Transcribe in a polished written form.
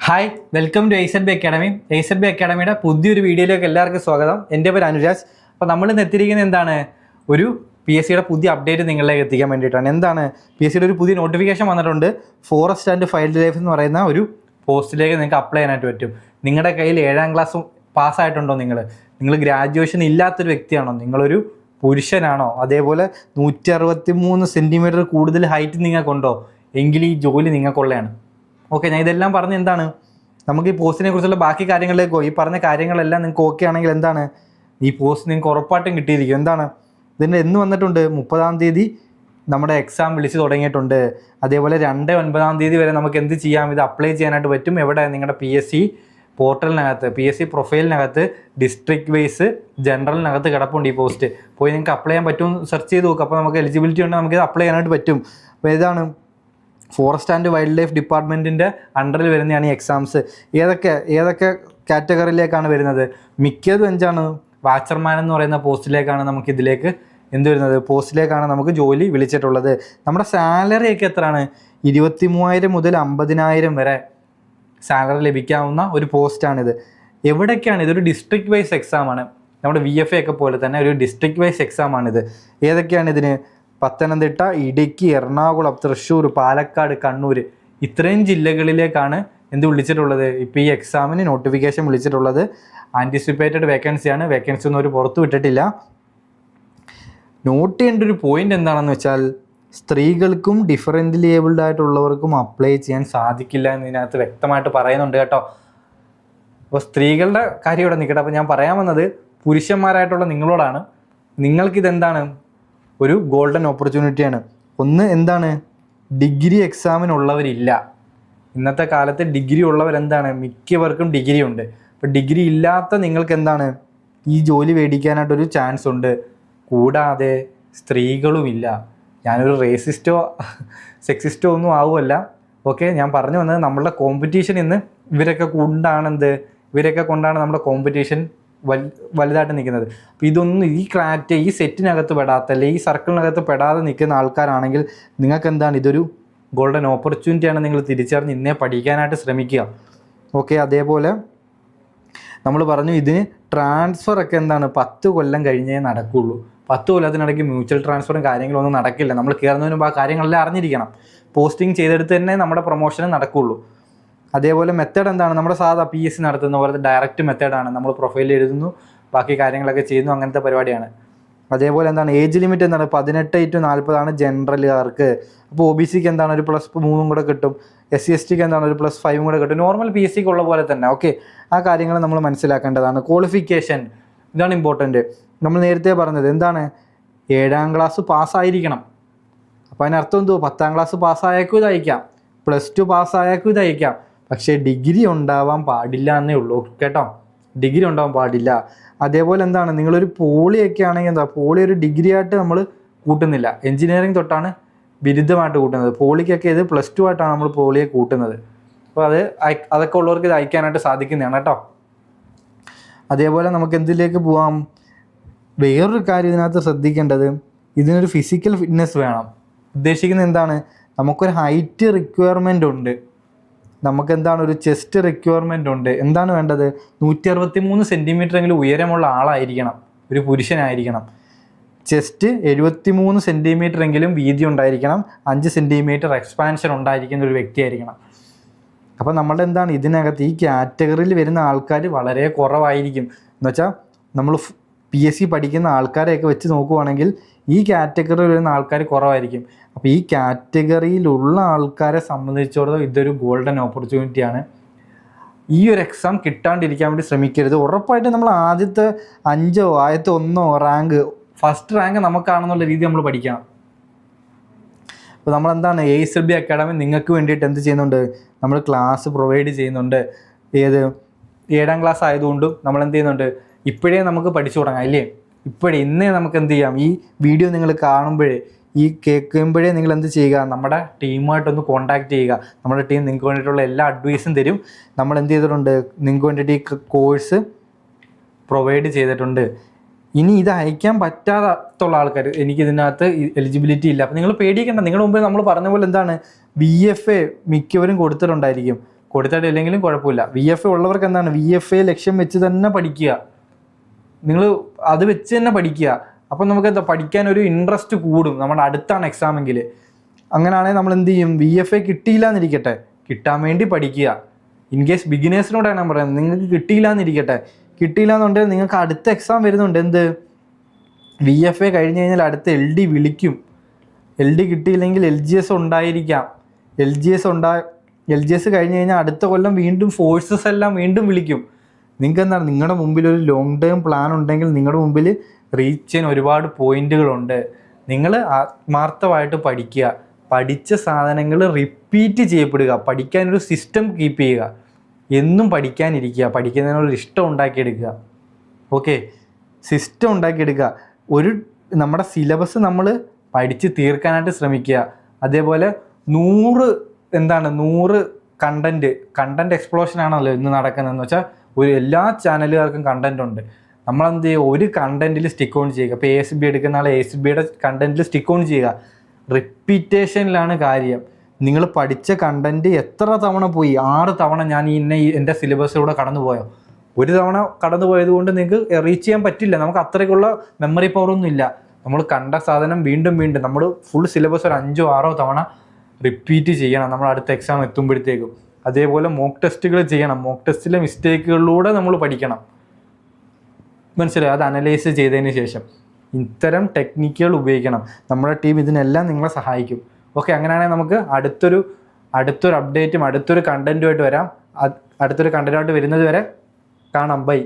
Hi welcome to എയ്സഡ് B academy. എയ്സഡ് ബി അക്കാഡമിയുടെ പുതിയൊരു വീഡിയോയിലേക്ക് എല്ലാവർക്കും സ്വാഗതം. എൻ്റെ പേര് അനുരാജ്. അപ്പോൾ നമ്മൾ ഇന്ന് എത്തിയിരിക്കുന്നത് എന്താണ്, ഒരു പി എസ് സിയുടെ പുതിയ അപ്ഡേറ്റ് നിങ്ങളിലേക്ക് എത്തിക്കാൻ വേണ്ടിയിട്ടാണ്. എന്താണ്, പി എസ് സിയുടെ ഒരു പുതിയ നോട്ടിഫിക്കേഷൻ വന്നിട്ടുണ്ട്. ഫോറസ്റ്റ് ആൻഡ് വൈൽഡ് ലൈഫ് എന്ന് പറയുന്ന ഒരു പോസ്റ്റിലേക്ക് നിങ്ങൾക്ക് അപ്ലൈ ചെയ്യാനായിട്ട് പറ്റും. നിങ്ങളുടെ കയ്യിൽ 7ാം ക്ലാസ് പാസ്സായിട്ടുണ്ടോ, നിങ്ങൾ ഗ്രാജുവേഷൻ ഇല്ലാത്തൊരു വ്യക്തിയാണോ, നിങ്ങളൊരു പുരുഷനാണോ, അതേപോലെ 163 സെൻറ്റിമീറ്റർ കൂടുതൽ ഹൈറ്റ് നിങ്ങൾക്കുണ്ടോ എങ്കിൽ ഈ ജോലി നിങ്ങൾക്കുള്ളതാണ്. ഓക്കെ, ഞാൻ ഇതെല്ലാം പറഞ്ഞ് എന്താണ്, നമുക്ക് ഈ പോസ്റ്റിനെ കുറിച്ചുള്ള ബാക്കി കാര്യങ്ങളിലേക്ക് പോയി. ഈ പറഞ്ഞ കാര്യങ്ങളെല്ലാം നിങ്ങൾക്ക് ഓക്കെ ആണെങ്കിൽ എന്താണ്, ഈ പോസ്റ്റ് നിങ്ങൾക്ക് ഉറപ്പായിട്ടും കിട്ടിയിരിക്കും. എന്താണ്, ഇതിൻ്റെ എന്ന് വന്നിട്ടുണ്ട്, 30-ാം തീയതി നമ്മുടെ എക്സാം വിളിച്ച് തുടങ്ങിയിട്ടുണ്ട്. അതേപോലെ 2-9-ാം തീയതി വരെ നമുക്ക് എന്ത് ചെയ്യാം, ഇത് അപ്ലൈ ചെയ്യാനായിട്ട് പറ്റും. എവിടെ, നിങ്ങളുടെ പി എസ് സി പോർട്ടലിനകത്ത്, പി എസ് സി പ്രൊഫൈലിനകത്ത് ഡിസ്ട്രിക്ട് വൈസ് ജനറലിനകത്ത് കിടപ്പുണ്ട് ഈ പോസ്റ്റ്. പോയി നിങ്ങൾക്ക് അപ്ലൈ ചെയ്യാൻ പറ്റും, സെർച്ച് ചെയ്ത് നോക്കുക. അപ്പോൾ നമുക്ക് എലിജിബിലിറ്റി ഉണ്ടെങ്കിൽ നമുക്കിത് അപ്ലൈ ചെയ്യാനായിട്ട് പറ്റും. അപ്പോൾ ഇതാണ് ഫോറസ്റ്റ് ആൻഡ് വൈൽഡ് ലൈഫ് ഡിപ്പാർട്ട്മെൻറ്റിൻ്റെ അണ്ടറിൽ വരുന്നതാണ് ഈ എക്സാംസ്. ഏതൊക്കെ കാറ്റഗറിയിലേക്കാണ് വരുന്നത്, മിക്കതും എന്താണ്, വാച്ചർമാൻ എന്ന് പറയുന്ന പോസ്റ്റിലേക്കാണ് നമുക്കിതിലേക്ക് പോസ്റ്റിലേക്കാണ് നമുക്ക് ജോലി വിളിച്ചിട്ടുള്ളത്. നമ്മുടെ സാലറി ഒക്കെ എത്രയാണ്, 23,000 മുതൽ 50,000 വരെ സാലറി ലഭിക്കാവുന്ന ഒരു പോസ്റ്റാണിത്. എവിടേക്കാണ്, ഇതൊരു ഡിസ്ട്രിക്ട് വൈസ് എക്സാമാണ്. നമ്മുടെ VFA ഒക്കെ പോലെ തന്നെ ഒരു ഡിസ്ട്രിക്ട് വൈസ് എക്സാമാണിത്. ഏതൊക്കെയാണ് ഇതിന്, പത്തനംതിട്ട, ഇടുക്കി, എറണാകുളം, തൃശ്ശൂർ, പാലക്കാട്, കണ്ണൂർ, ഇത്രയും ജില്ലകളിലേക്കാണ് എന്ത് വിളിച്ചിട്ടുള്ളത്, ഇപ്പോൾ ഈ എക്സാമിന് നോട്ടിഫിക്കേഷൻ വിളിച്ചിട്ടുള്ളത്. ആൻറ്റിസിപ്പേറ്റഡ് വേക്കൻസിയാണ്, വേക്കൻസി ഒന്നും അവർ പുറത്തു വിട്ടിട്ടില്ല. നോട്ട് ചെയ്യേണ്ട ഒരു പോയിന്റ് എന്താണെന്ന് വെച്ചാൽ, സ്ത്രീകൾക്കും ഡിഫറൻ്റ്ലി ഏബിൾഡ് ആയിട്ടുള്ളവർക്കും അപ്ലൈ ചെയ്യാൻ സാധിക്കില്ല എന്നതിനകത്ത് വ്യക്തമായിട്ട് പറയുന്നുണ്ട് കേട്ടോ. അപ്പോൾ സ്ത്രീകളുടെ കാര്യം ഇവിടെ നിൽക്കട്ടെ. അപ്പോൾ ഞാൻ പറയാൻ വന്നത് പുരുഷന്മാരായിട്ടുള്ള നിങ്ങളോടാണ്. നിങ്ങൾക്കിതെന്താണ്, ഒരു ഗോൾഡൻ ഓപ്പർച്യൂണിറ്റിയാണ്. ഒന്ന് എന്താണ്, ഡിഗ്രി എക്സാമിനുള്ളവരില്ല. ഇന്നത്തെ കാലത്ത് ഡിഗ്രി ഉള്ളവരെന്താണ്, മിക്കവർക്കും ഡിഗ്രി ഉണ്ട്. അപ്പോൾ ഡിഗ്രി ഇല്ലാത്ത നിങ്ങൾക്ക് എന്താണ്, ഈ ജോലി മേടിക്കാനായിട്ടൊരു ചാൻസ് ഉണ്ട്. കൂടാതെ സ്ത്രീകളുമില്ല. ഞാനൊരു റേസിസ്റ്റോ സെക്സിസ്റ്റോ ഒന്നും ആവുമല്ല. ഓക്കെ, ഞാൻ പറഞ്ഞു വന്നത് നമ്മളുടെ കോമ്പറ്റീഷൻ ഇന്ന് ഇവരൊക്കെ കൊണ്ടാണ് നമ്മുടെ കോമ്പറ്റീഷൻ വലുതായിട്ട് നിൽക്കുന്നത്. അപ്പോൾ ഇതൊന്നും ഈ സെറ്റിനകത്ത് പെടാത്ത, അല്ലെങ്കിൽ ഈ സർക്കിളിനകത്ത് പെടാതെ നിൽക്കുന്ന ആൾക്കാരാണെങ്കിൽ നിങ്ങൾക്ക് എന്താണ്, ഇതൊരു ഗോൾഡൻ ഓപ്പർച്യൂണിറ്റിയാണ്. നിങ്ങൾ തിരിച്ചറിഞ്ഞ് ഇന്നേ പഠിക്കാനായിട്ട് ശ്രമിക്കുക. ഓക്കെ, അതേപോലെ നമ്മൾ പറഞ്ഞു ഇതിന് ട്രാൻസ്ഫറൊക്കെ എന്താണ്, 10 കൊല്ലം കഴിഞ്ഞേ നടക്കുകയുള്ളൂ. 10 കൊല്ലത്തിനിടയ്ക്ക് മ്യൂച്വൽ ട്രാൻസ്ഫറും കാര്യങ്ങളൊന്നും നടക്കില്ല. നമ്മൾ കയറുന്നതിന് മുമ്പ് ആ കാര്യങ്ങളെല്ലാം അറിഞ്ഞിരിക്കണം. പോസ്റ്റിംഗ് ചെയ്തെടുത്ത് തന്നെ നമ്മുടെ പ്രൊമോഷനും നടക്കുകയുള്ളൂ. അതേപോലെ മെത്തേഡ് എന്താണ്, നമ്മുടെ സാധാ PSC നടത്തുന്ന പോലത്തെ ഡയറക്റ്റ് മെത്തേഡാണ്. നമ്മൾ പ്രൊഫൈൽ എഴുതുന്നു, ബാക്കി കാര്യങ്ങളൊക്കെ ചെയ്യുന്നു, അങ്ങനത്തെ പരിപാടിയാണ്. അതേപോലെ എന്താണ്, ഏജ് ലിമിറ്റ് എന്താണ്, 18 to 40 ജനറലുകാർക്ക്. അപ്പോൾ OBCക്ക് എന്താണ്, ഒരു +3 കൂടെ കിട്ടും. SC/STക്ക് എന്താണ്, ഒരു +5 കൂടെ കിട്ടും. നോർമൽ PSCക്ക് ഉള്ള പോലെ തന്നെ. ഓക്കെ, ആ കാര്യങ്ങൾ നമ്മൾ മനസ്സിലാക്കേണ്ടതാണ്. ക്വാളിഫിക്കേഷൻ, ഇതാണ് ഇമ്പോർട്ടൻറ്റ്. നമ്മൾ നേരത്തെ പറഞ്ഞത് എന്താണ്, 7ാം ക്ലാസ് പാസ്സായിരിക്കണം. അപ്പോൾ അതിനർത്ഥം എന്തോ, 10ാം ക്ലാസ് പാസ്സായേക്കും ഇതയക്കാം, +2 പാസ്സായേക്കും ഇതയക്കാം. പക്ഷേ ഡിഗ്രി ഉണ്ടാവാൻ പാടില്ല എന്നേ ഉള്ളൂ കേട്ടോ, ഡിഗ്രി ഉണ്ടാവാൻ പാടില്ല. അതേപോലെ എന്താണ്, നിങ്ങളൊരു പോളിയൊക്കെ ആണെങ്കിൽ എന്താ, പോളി ഒരു ഡിഗ്രി ആയിട്ട് നമ്മൾ കൂട്ടുന്നില്ല. എഞ്ചിനീയറിംഗ് തൊട്ടാണ് ബിരുദമായിട്ട് കൂട്ടുന്നത്. പോളിക്കൊക്കെ ഇത് +2 ആയിട്ടാണ് നമ്മൾ പോളിയെ കൂട്ടുന്നത്. അപ്പോൾ അതൊക്കെ ഉള്ളവർക്ക് ഇത് അയക്കാനായിട്ട് സാധിക്കുന്നതാണ് കേട്ടോ. അതേപോലെ നമുക്ക് എന്തിലേക്ക് പോവാം, വേറൊരു കാര്യം ഇതിനകത്ത് ശ്രദ്ധിക്കേണ്ടത്, ഇതിനൊരു ഫിസിക്കൽ ഫിറ്റ്നസ് വേണം. ഉദ്ദേശിക്കുന്നത് എന്താണ്, നമുക്കൊരു ഹൈറ്റ് റിക്വയർമെൻ്റ് ഉണ്ട്, നമുക്കെന്താണ് ഒരു ചെസ്റ്റ് റിക്വയർമെൻ്റ് ഉണ്ട്. എന്താണ് വേണ്ടത്, 163 സെൻറ്റിമീറ്റർ എങ്കിലും ഉയരമുള്ള ആളായിരിക്കണം, ഒരു പുരുഷനായിരിക്കണം. ചെസ്റ്റ് 73 സെൻറ്റിമീറ്റർ എങ്കിലും വീതി ഉണ്ടായിരിക്കണം, 5 സെൻറ്റിമീറ്റർ എക്സ്പാൻഷൻ ഉണ്ടായിരിക്കുന്ന ഒരു വ്യക്തിയായിരിക്കണം. അപ്പോൾ നമ്മളുടെ എന്താണ്, ഇതിനകത്ത് ഈ കാറ്റഗറിയിൽ വരുന്ന ആൾക്കാർ വളരെ കുറവായിരിക്കും. എന്നുവെച്ചാൽ നമ്മൾ PSC പഠിക്കുന്ന ആൾക്കാരെയൊക്കെ വെച്ച് നോക്കുവാണെങ്കിൽ ഈ കാറ്റഗറിയിൽ വരുന്ന ആൾക്കാർ കുറവായിരിക്കും. അപ്പോൾ ഈ കാറ്റഗറിയിലുള്ള ആൾക്കാരെ സംബന്ധിച്ചിടത്തോളം ഇതൊരു ഗോൾഡൻ ഓപ്പർച്യൂണിറ്റിയാണ്. ഈ ഒരു എക്സാം കിട്ടാണ്ടിരിക്കാൻ വേണ്ടി ശ്രമിക്കരുത്. ഉറപ്പായിട്ടും നമ്മൾ ആദ്യത്തെ 5 ആദ്യത്തെ 1 റാങ്ക്, ഫസ്റ്റ് റാങ്ക് നമുക്കാണെന്നുള്ള രീതി നമ്മൾ പഠിക്കണം. അപ്പോൾ നമ്മളെന്താണ്, എയ്സഡ് ബി അക്കാഡമി നിങ്ങൾക്ക് വേണ്ടിയിട്ട് എന്ത് ചെയ്യുന്നുണ്ട്, നമ്മൾ ക്ലാസ് പ്രൊവൈഡ് ചെയ്യുന്നുണ്ട്. 7ാം ക്ലാസ് ആയതുകൊണ്ടും നമ്മൾ എന്ത് ചെയ്യുന്നുണ്ട്, ഇപ്പോഴേ നമുക്ക് പഠിച്ചു തുടങ്ങാം ഇല്ലേ. ഇന്നേ നമുക്ക് എന്ത് ചെയ്യാം, ഈ വീഡിയോ നിങ്ങൾ കാണുമ്പോഴേ, ഈ കേൾക്കുമ്പോഴേ നിങ്ങൾ എന്ത് ചെയ്യുക, നമ്മുടെ ടീമുമായിട്ടൊന്ന് കോൺടാക്റ്റ് ചെയ്യുക. നമ്മുടെ ടീം നിങ്ങൾക്ക് വേണ്ടിയിട്ടുള്ള എല്ലാ അഡ്വൈസും തരും. നമ്മൾ എന്ത് ചെയ്തിട്ടുണ്ട്, നിങ്ങൾക്ക് വേണ്ടിയിട്ട് ഈ കോഴ്സ് പ്രൊവൈഡ് ചെയ്തിട്ടുണ്ട്. ഇനി ഇത് അയക്കാൻ പറ്റാത്തുള്ള ആൾക്കാർ, എനിക്കിതിനകത്ത് എലിജിബിലിറ്റി ഇല്ല, അപ്പോൾ നിങ്ങൾ പേടിക്കേണ്ട. നിങ്ങളുടെ മുമ്പ് നമ്മൾ പറഞ്ഞ പോലെ എന്താണ്, BFA മിക്കവരും കൊടുത്തിട്ടുണ്ടായിരിക്കും. കൊടുത്തിട്ടില്ലെങ്കിലും കുഴപ്പമില്ല. VFA ഉള്ളവർക്ക് എന്താണ്, VFA ലക്ഷ്യം വെച്ച് തന്നെ പഠിക്കുക. നിങ്ങൾ അത് വെച്ച് തന്നെ പഠിക്കുക. അപ്പം നമുക്ക് എന്താ പഠിക്കാനൊരു ഇൻട്രസ്റ്റ് കൂടും. നമ്മുടെ അടുത്താണ് എക്സാമെങ്കിൽ. അങ്ങനെയാണെങ്കിൽ നമ്മൾ എന്ത് ചെയ്യും, VFA കിട്ടിയില്ല എന്നിരിക്കട്ടെ, കിട്ടാൻ വേണ്ടി പഠിക്കുക. ഇൻ കേസ് ബിഗിനേഴ്സിനോടാണ് ഞാൻ പറയുന്നത്, നിങ്ങൾക്ക് കിട്ടിയില്ല എന്നിരിക്കട്ടെ, കിട്ടിയില്ല എന്നുണ്ടെങ്കിൽ നിങ്ങൾക്ക് അടുത്ത എക്സാം വരുന്നുണ്ട്. എന്ത്, VFA കഴിഞ്ഞ് കഴിഞ്ഞാൽ അടുത്ത LD വിളിക്കും. LD കിട്ടിയില്ലെങ്കിൽ LGS ഉണ്ടായിരിക്കാം. LGS കഴിഞ്ഞ് കഴിഞ്ഞാൽ അടുത്ത കൊല്ലം വീണ്ടും ഫോഴ്സസ് എല്ലാം വീണ്ടും വിളിക്കും. നിങ്ങൾക്ക് എന്താണ്, നിങ്ങളുടെ മുമ്പിൽ ഒരു ലോങ് ടേം പ്ലാൻ ഉണ്ടെങ്കിൽ നിങ്ങളുടെ മുമ്പിൽ റീച്ച് ചെയ്യാൻ ഒരുപാട് പോയിന്റുകളുണ്ട്. നിങ്ങൾ ആത്മാർത്ഥമായിട്ട് പഠിക്കുക. പഠിച്ച സാധനങ്ങൾ റിപ്പീറ്റ് ചെയ്യപ്പെടുക. പഠിക്കാനൊരു സിസ്റ്റം കീപ്പ് ചെയ്യുക. എന്നും പഠിക്കാനിരിക്കുക. പഠിക്കുന്നതിനൊരു ഇഷ്ടം ഉണ്ടാക്കിയെടുക്കുക. ഓക്കെ, സിസ്റ്റം ഉണ്ടാക്കിയെടുക്കുക. നമ്മുടെ സിലബസ് നമ്മൾ പഠിച്ച് തീർക്കാനായിട്ട് ശ്രമിക്കുക. അതേപോലെ 100 കണ്ടൻറ്റ് എക്സ്പ്ലോഷൻ ആണല്ലോ ഇന്ന് നടക്കുന്നതെന്ന് വെച്ചാൽ, എല്ലാ ചാനലുകാർക്കും കണ്ടൻറ് ഉണ്ട്. നമ്മളെന്ത് ചെയ്യുക, ഒരു കണ്ടൻറ്റിൽ സ്റ്റിക്ക് ഓൺ ചെയ്യുക. ഇപ്പോൾ ASB എടുക്കുന്ന ആൾ ASBയുടെ കണ്ടൻറ്റിൽ സ്റ്റിക്ക് ഓൺ ചെയ്യുക. റിപ്പീറ്റേഷനിലാണ് കാര്യം. നിങ്ങൾ പഠിച്ച കണ്ടൻറ്റ് എത്ര തവണ പോയി, 6 തവണ ഞാൻ എൻ്റെ സിലബസിലൂടെ കടന്നു പോയോ? ഒരു തവണ കടന്നു പോയത് കൊണ്ട് നിങ്ങൾക്ക് റീച്ച് ചെയ്യാൻ പറ്റില്ല. നമുക്ക് അത്രയ്ക്കുള്ള മെമ്മറി പവറൊന്നും ഇല്ല. നമ്മൾ കണ്ട സാധനം വീണ്ടും നമ്മൾ ഫുൾ സിലബസ് ഒരു 5-6 തവണ റിപ്പീറ്റ് ചെയ്യണം നമ്മൾ അടുത്ത എക്സാം എത്തുമ്പോഴത്തേക്കും. അതേപോലെ മോക്ക് ടെസ്റ്റുകൾ ചെയ്യണം. മോക്ക് ടെസ്റ്റിലെ മിസ്റ്റേക്കുകളിലൂടെ നമ്മൾ പഠിക്കണം. മനസ്സിലായി? അത് അനലൈസ് ചെയ്തതിന് ശേഷം ഇത്തരം ടെക്നിക്കുകൾ ഉപയോഗിക്കണം. നമ്മുടെ ടീം ഇതിനെല്ലാം നിങ്ങളെ സഹായിക്കും. ഓക്കെ, അങ്ങനെയാണെങ്കിൽ നമുക്ക് അടുത്തൊരു അപ്ഡേറ്റും അടുത്തൊരു കണ്ടൻറ്റുമായിട്ട് വരാം. അടുത്തൊരു കണ്ടൻറ്റുമായിട്ട് വരുന്നത് വരെ കാണാം. ബൈ.